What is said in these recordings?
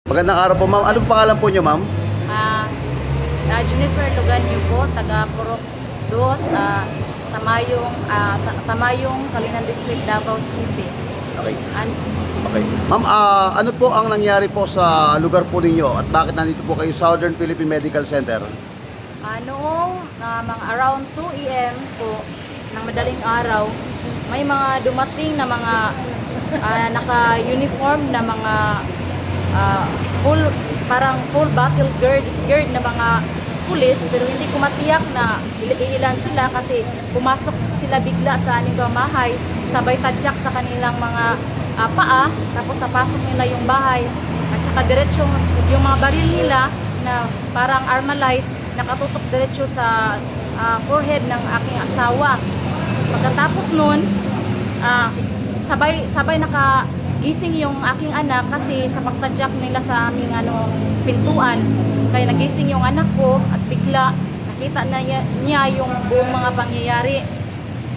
Magandang araw po, ma'am. Ano po pangalan po niyo, ma'am? Ah, Jennifer Luganyo po, taga Purok 2, Tamayong, Kalinan District, Davao City. Okay. Okay. Ma'am, ano po ang nangyari po sa lugar po ninyo at bakit nandito po kayo sa Southern Philippine Medical Center? Noong mga around 2 AM po ng madaling araw, may mga dumating na mga naka-uniform na mga parang full battle geared na mga pulis, pero hindi ko matiyak na ilan sila kasi pumasok sila bigla sa aming bahay, sabay tadyak sa kanilang mga paa, tapos napasok nila yung bahay at saka diretsyo yung mga baril nila na parang Armalite nakatutok diretsyo sa forehead ng aking asawa. Pagkatapos nun, sabay nakagising yung aking anak kasi sa pagtadyak nila sa aming pintuan. Kaya nagising yung anak ko at bigla nakita na niya yung buong mga pangyayari.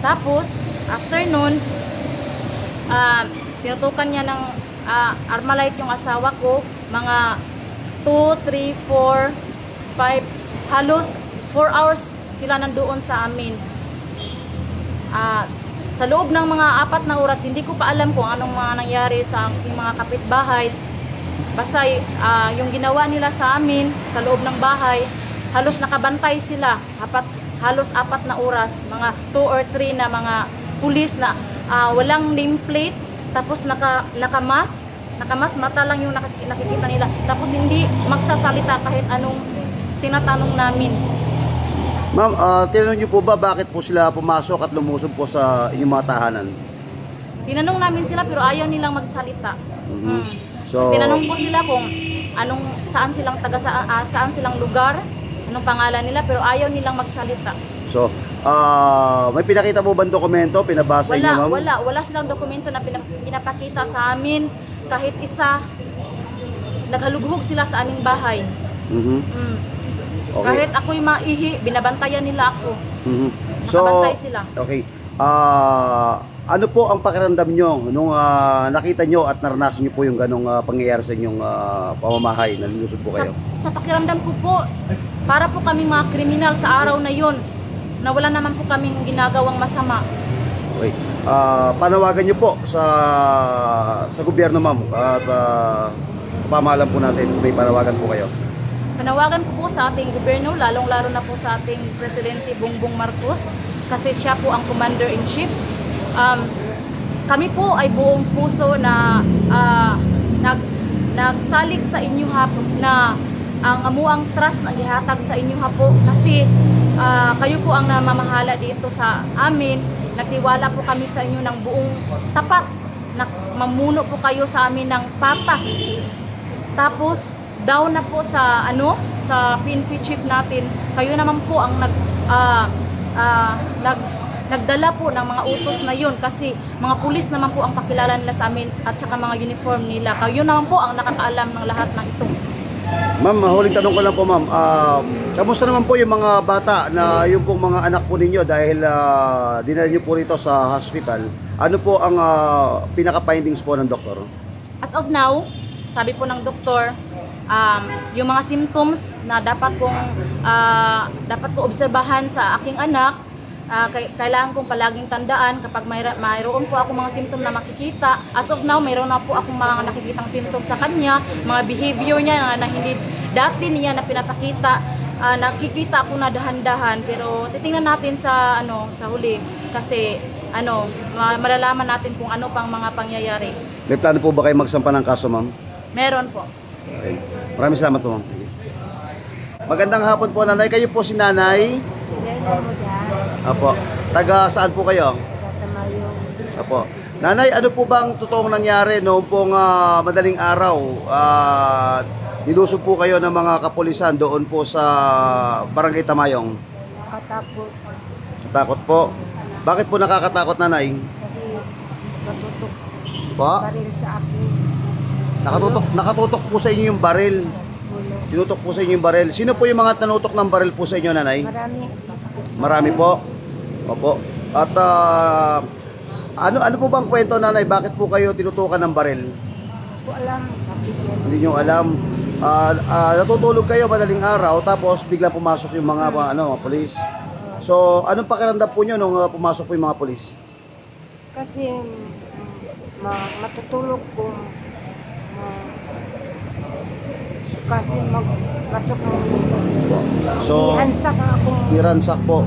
Tapos, after nun, tinutukan niya ng Armalite yung asawa ko, mga 2, 3, 4, 5, halos 4 hours sila nandoon sa amin. Sa loob ng mga 4 na oras, hindi ko pa alam kung anong mga nangyari sa aking mga kapitbahay. Basta yung ginawa nila sa amin, sa loob ng bahay, halos nakabantay sila. Halos 4 na oras, mga 2 or 3 na mga pulis na walang nameplate, tapos nakamas, mata lang yung nakikita nila. Tapos hindi magsasalita kahit anong tinatanong namin. Ma'am, tinanong niyo po ba bakit po sila pumasok at lumusob po sa inyong mga tahanan? Tinanong namin sila pero ayaw nilang magsalita. So, tinanong ko sila kung saan silang lugar, anong pangalan nila, pero ayaw nilang magsalita. So, may pinakita po ba dokumento? Pinabasa niyo, ma'am? Wala silang dokumento na pinapakita sa amin. Kahit isa, naghalughog sila sa aming bahay. Okay. Kahit ako'y maihi, binabantayan nila ako. Nakabantay sila. Okay. Ano po ang pakiramdam nyo nung nakita nyo at naranasan nyo po yung ganong pangyayari sa inyong pamamahay? Nalulusog po kayo? Sa pakiramdam ko po, para po kami mga kriminal sa araw na yon, na wala naman po kaming ginagawang masama. Okay. Panawagan nyo po sa gobyerno, ma'am, at pamahalan po natin. May panawagan po kayo. Panawagan ko po sa ating gobyerno, lalong-lalo na po sa ating Presidente Bongbong Marcos, kasi siya po ang Commander-in-Chief. Kami po ay buong puso na nagsalig sa inyo na ang amuang trust na gihatag sa inyo po, kasi kayo po ang namamahala dito sa amin. Nagtiwala po kami sa inyo ng buong tapat, na mamuno po kayo sa amin ng patas. Tapos down na po sa PNP chief natin, kayo naman po ang nagdala po ng mga utos na yun, kasi mga pulis naman po ang pakilala nila sa amin at saka mga uniform nila. Kayo naman po ang nakakaalam ng lahat ng ito. Ma'am, huling tanong ko lang po, ma'am. Kamusta naman po yung mga bata na yung pong mga anak po ninyo dahil dinala nyo po rito sa hospital? Ano po ang pinaka-findings po ng doktor? As of now, sabi po ng doktor, yung mga symptoms na dapat ko obserbahan sa aking anak, kailangan kong palaging tandaan kapag mayroon po ako mga symptom na makikita. As of now, mayroon na po akong mga nakikitang symptoms sa kanya, mga behavior niya na hindi dati niya na pinapakita. Nakikita ako na dahan-dahan, pero titingnan natin sa huli, kasi malalaman natin kung ano pang mga pangyayari. May plano po ba kayo magsampa ng kaso, ma'am? Meron po. Okay. Maraming salamat po, ma'am. Magandang hapon po, nanay. Kayo po si nanay? Apo. Taga saan po kayo? Tamayong. Apo. Nanay, ano po bang totoong nangyari noong pong madaling araw? Nilusob po kayo ng mga kapulisan doon po sa Barangay Tamayong? Nakatakot. Takot po. Bakit po nakakatakot, nanay? Kasi nakatutok Po? baril sa akin. Nakatutok po sa inyo yung baril. Tinutok po sa inyo yung baril. Sino po yung mga tanutok ng baril po sa inyo, nanay? Marami. Marami po. Opo. At ano po bang kwento, nanay? Bakit po kayo tinutukan ng baril? Ko alam. Hindi nyo alam. Natutulog kayo madaling araw tapos bigla pumasok yung mga pulis. So, anong pakiramdam po nyo nung pumasok po yung mga pulis? Kasi matutulog ko. Kasi magpasok ng So, ihansak akong niransak po.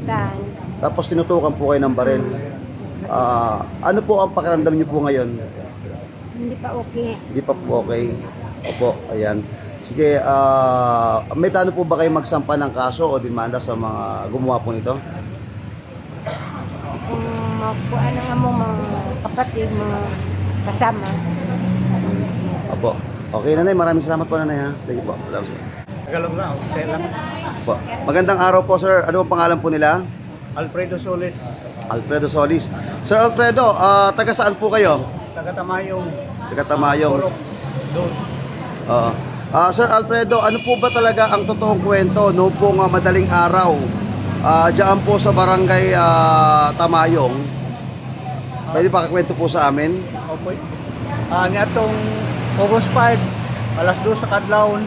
utan. Tapos tinutukan po kayo ng baril. Ano po ang pakiramdam nyo po ngayon? Hindi pa okay. Hindi pa po okay. Opo, ayan. Sige, may plano po ba kayo magsampa ng kaso o demanda sa mga gumawa po nito? Kung magpuan nga mo mga kapatid, mga kasama. Opo. Okay, nanay. Maraming salamat po, nanay, ha. Thank you po. Tagalog lang, okay lang. Opo. Magandang araw po, sir. Ano ang pangalan po nila? Alfredo Solis, Alfredo Solis. Sir Alfredo, taga saan po kayo? taga Tamayong, Taga Tamayong. Purok, doon. Oo. Sir Alfredo, ano po ba talaga ang totoong kwento noong pong madaling araw diyan po sa barangay Tamayong? Pwede pa kakwento po sa amin? Okay. Nitong August 5, alas 2 sa kadlawon,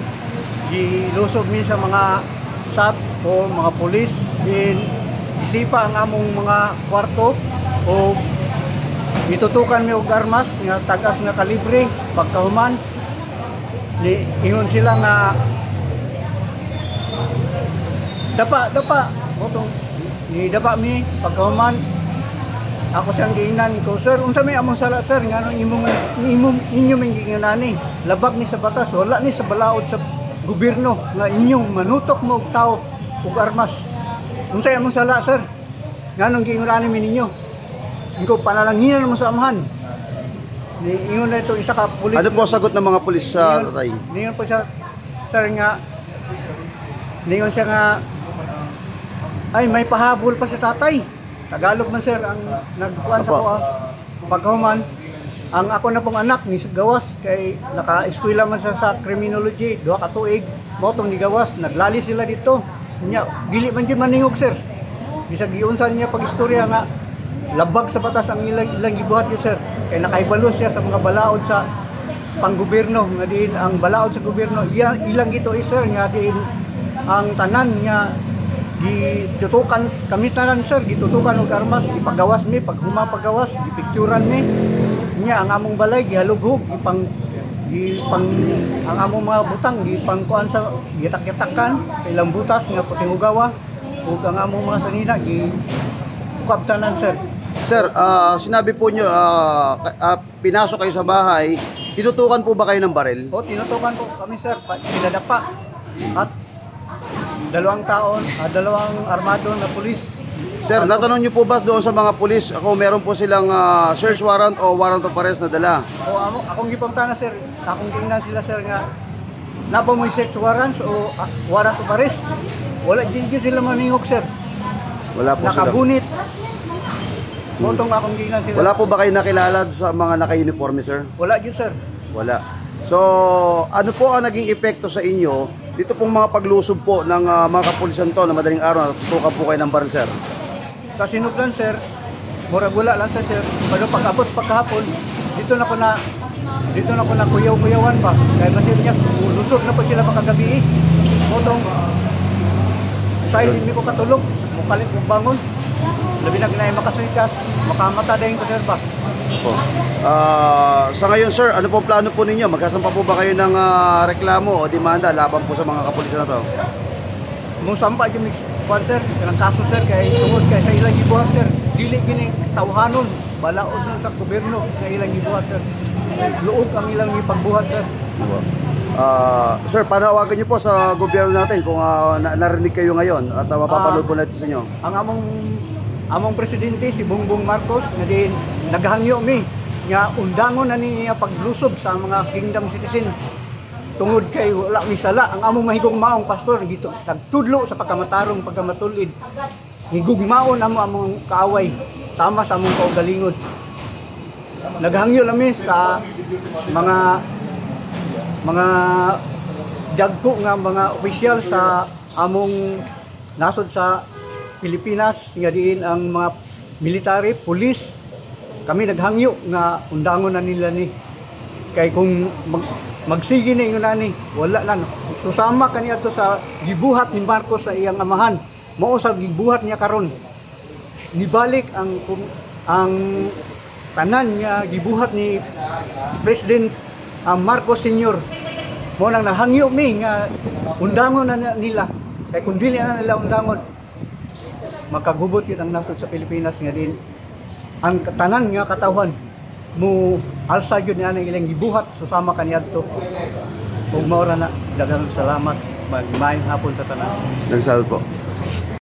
gilusog mi sa mga SAP o mga pulis din isipa ang among mga kwarto o itutukan mi og armas nga tagas nga kalibre pagkahuman ni ingon sila nga dapa motong ni dapa mi pagkahuman. Ako siyang giingnan ko, sir, unsa may among sala, sir, nga nung inyo may giinganani, labag ni sa batas, wala ni sa balaod sa gobyerno, nga inyong manutok mo og tao ug armas. Unsa among sala, sir, nga nung giinganani mi ninyo. Ingko panalanginan mo sa amahan. Ni ingon na ito isa ka pulis. Ano po ang sagot ng mga pulis sa tatay? Ningon po siya, sir, nga ningon siya nga ay may pahabol pa si tatay. Tagalog man, sir, ang nagkuhan sa ko pagkahuman. Ang ako na pong anak ni gawas kay naka-eskwela man siya sa criminology, 2 ka tuig, motong ni gawas, naglali sila dito. Nya dili man gyud maningog, sir. Bisag giunsan niya pag-istorya nga labag sa batas ang ilang gibuhat niya, sir. Kay nakaibalos siya sa mga balaod sa panggobyerno nga diin ang balaod sa gobyerno ilang gito, sir, nga diin ang tanan nga gitutukan kami tanan, sir, gitutukan og armas, ipagawas mi paghuma pagawas, ipicturan mi nya ang among balay gihalughog ipang ang among mga butang gipangkuan sa gitak-gitakan ilang butas nga puting ugawa ug ang among mga sanina gikabtanan, sir. Sir, sinabi po nyo, pinasok kayo sa bahay, tinutukan po ba kayo ng baril? O tinutukan po kami, sir, pinadapa at dalawang armado na pulis. Sir, natanong nyo po ba doon sa mga pulis kung meron po silang search warrant o warrant of arrest na dala? O akong gipangtana, sir, akong tingnan sila, sir, nga napa mo search warrants o warrant of arrest. Wala din sila maningog, sir. Wala po sila. Nakabunit. Motong akong tingnan sila. Wala po ba kayo nakilala sa mga naka-uniforme, sir? Wala yun, sir. Wala. So, ano po ang naging epekto sa inyo dito pong mga paglusob po ng mga kapulisan to na madaling araw na tutukan po kayo ng baril, sir? Kasinugdan, sir, murag wala lang sa, sir. Pero pag-abot pagkahapon, dito na ko na kuyaw-kuyawan pa. Kaya masir niya, lusog na po sila makagabi. Motong, sa hindi ko katulog, mukalit kong bangon. Labi na ginay makasuikas, makamata dahil ko, sir, ba? Sa ngayon, sir, ano po plano po ninyo? Magkasampa po ba kayo ng reklamo o demanda laban po sa mga kapulisan na to? Mung sampa yung kwan, sir, kanang kaso, sir, kay tungod kay sa ilang gibuhat, sir. Dili gini tawhanon, balaod nun sa gobyerno sa ilang gibuhat, sir. Luog ang ilang ipagbuhat, sir. Sir, panawagan niyo po sa gobyerno natin kung narinig kayo ngayon at mapapanood po natin sa inyo. Ang among presidente si Bongbong Marcos na din naghangyo mi nga undangon na niya paglusob sa mga kingdom citizen tungod kay wala mi sala ang among mahigong maong pastor gito nagtudlo sa pagkamatarong pagkamatulid higugmaon among kaaway tama sa among kaugalingon. Naghangyo lami sa mga dagko nga mga opisyal sa among nasod sa Pilipinas nga diin ang mga military, pulis. Kami naghangyo nga undangon na nila ni Kay kung magsige na ingon ani, wala na. Susama kaniya to sa gibuhat ni Marcos sa iyang amahan. Mao sa gibuhat niya karon. Nibalik ang tanan nga gibuhat ni President Marcos Sr. Mo nang nahangyo mi nga undangon na nila. Kay kung dili na nila undangon, makagubot yun ang nasod sa Pilipinas nga din. Ang tanan nga katawhan mo alsa yun niya ng ilang gibuhat susama kaniyadto. Ug mao ra na daghang salamat. Magmayong hapon sa tanan. Nagsal po.